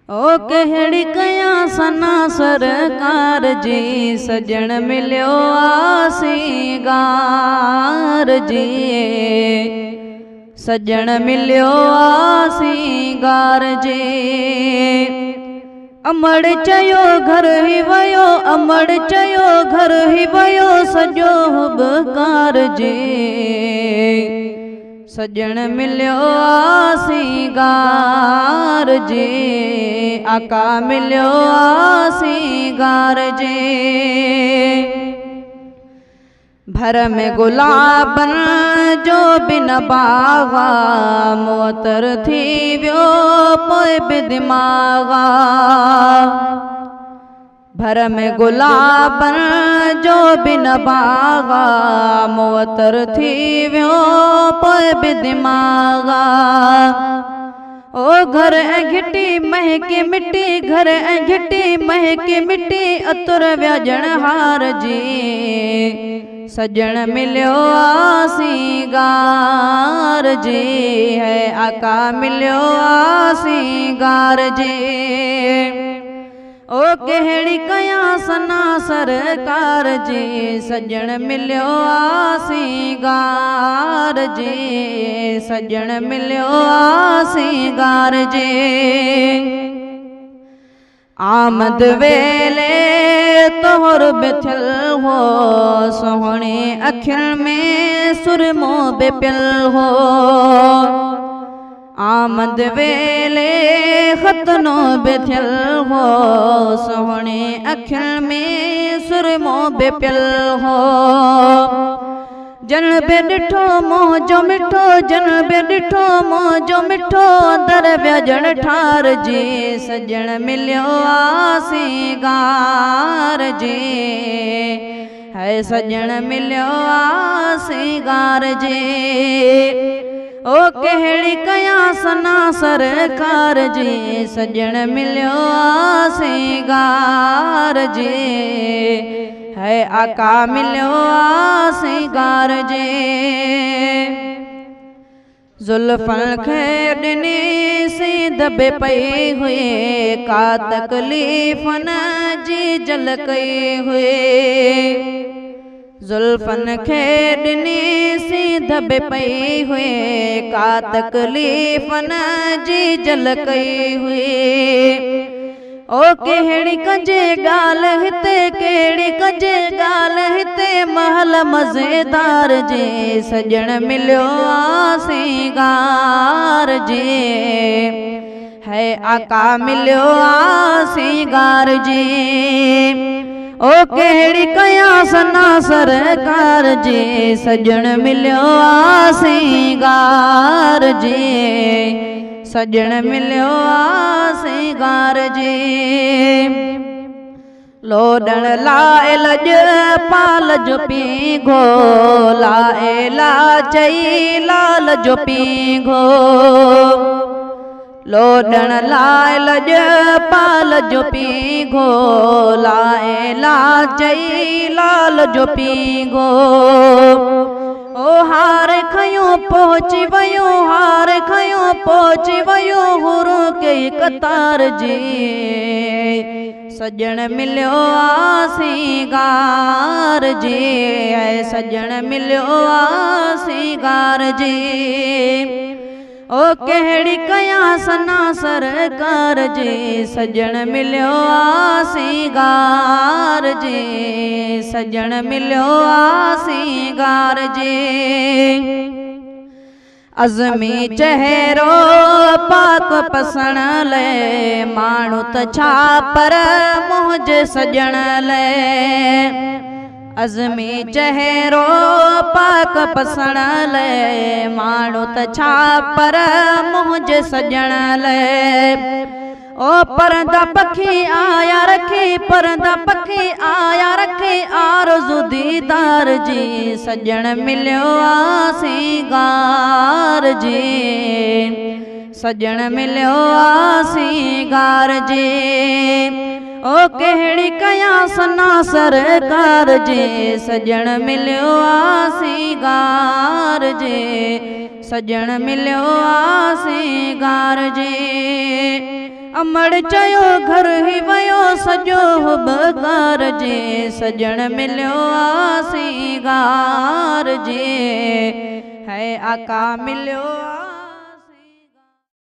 ओ कहिड़ी कया सना सरकार जी, सजण मिलियो सिंगार जी, सजण मिलियो सिंगार जी। अमड़ चयो घर ही वयो, अमड़ चयो घर ही वयो, सजो हुबकार जी, सजण मिलियो सिंगार जी, आका मिलियो सिंगार जी। भर में गुलाबन जो बिन बागा, मोतर थी वियो पोइ बि दिमागा। भर में गुलाबन जो बिन बागा, मोतर थी वियो पोइ बि दिमागा। ओ घर ऐं घिटी महके मिट्टी, घर ऐं घिटी महके मिट्टी, अतुर व्याजण हार जी, सजण मिलियो सिंगार जी, है आका मिलियो सिंगार जी। ओ कहिड़ी कया सना सरकार जी, सजण मिलियो सिंगार जी, सजण मिलियो सिंगार जी। आमद वेले तोहर बिथिल हो, सोहणे अखियुनि में सुरमो बेपियल हो। आमद वेले खतनो बिथियल हो, सोहणे अखियुनि में सुरमो बेपियल हो। जन बे ॾिठो मोजो मिठो, जन बे ॾिठो मोजो मिठो, दर व्याजण ठार जी, सजण मिलियो सिंगार जी, है सजण मिलियो सिंगार जी। ओ कहिड़ी कया सना सरकार जी, सजण मिलियो सिंगार जी, है आका मिलियो सिंगार जी। जुल्फन खे ॾिनी सी दबे पई हुई, का तकलीफ़न जी जल कई हुई। जुल्फन खे ॾिनी सी दबे पई हुई, का तकलीफ़न जी जल कई हुई। ओ कहिड़ी कजे गाल हिते, कहिड़ी कजे गाल हिते, महल मज़ेदार जी, सजण मिलियो सिंगार जी, है आका मिलियो सिंगार जी। ओ कहिड़ी कया सना सरकार जी, सजण मिलियो सिंगार जी, सजण मिलियो सिंगार जी। लोडण लाए लज पाल जो पीघो, लाए ला चई लाल जो पीघो। लोडण लाए लज पाल जो पीघो, लाए ला चई लाल जो पीघो। ओ हार खयो पहुची वयो, हार खयो पहुची वयो, हुरु के कतार जी, सजण मिलियो सिंगार जी, है सजण मिलियो सिंगार जी। ओ कहिड़ी कया सना सरकार जी, सजण मिलियो सिंगार जी, सजण मिलियो सिंगार जी। अज़मी चेहरो पाक पसण ले, माण्हू त छा पर मुंहिंजे सजण ले। अज़मी चेहरो पाक पसण ले, माण्हू त छा पर मुंहिंजे सजण ले। ओ परंदा पखी आया रखे, परंदा पखी आया रखे, आरज़ू दीदार जी, सजण मिलियो सिंगार जी, सजण मिलियो सिंगार जी। ओ कहिड़ी कया सना सरकार जी, सजण मिलियो सिंगार जी, सजण मिलियो सिंगार। यार जे अमड़ चयो घर ही वयो सजो बकार जे सजन मिलियो आ सिंगार जे है आका मिलियो।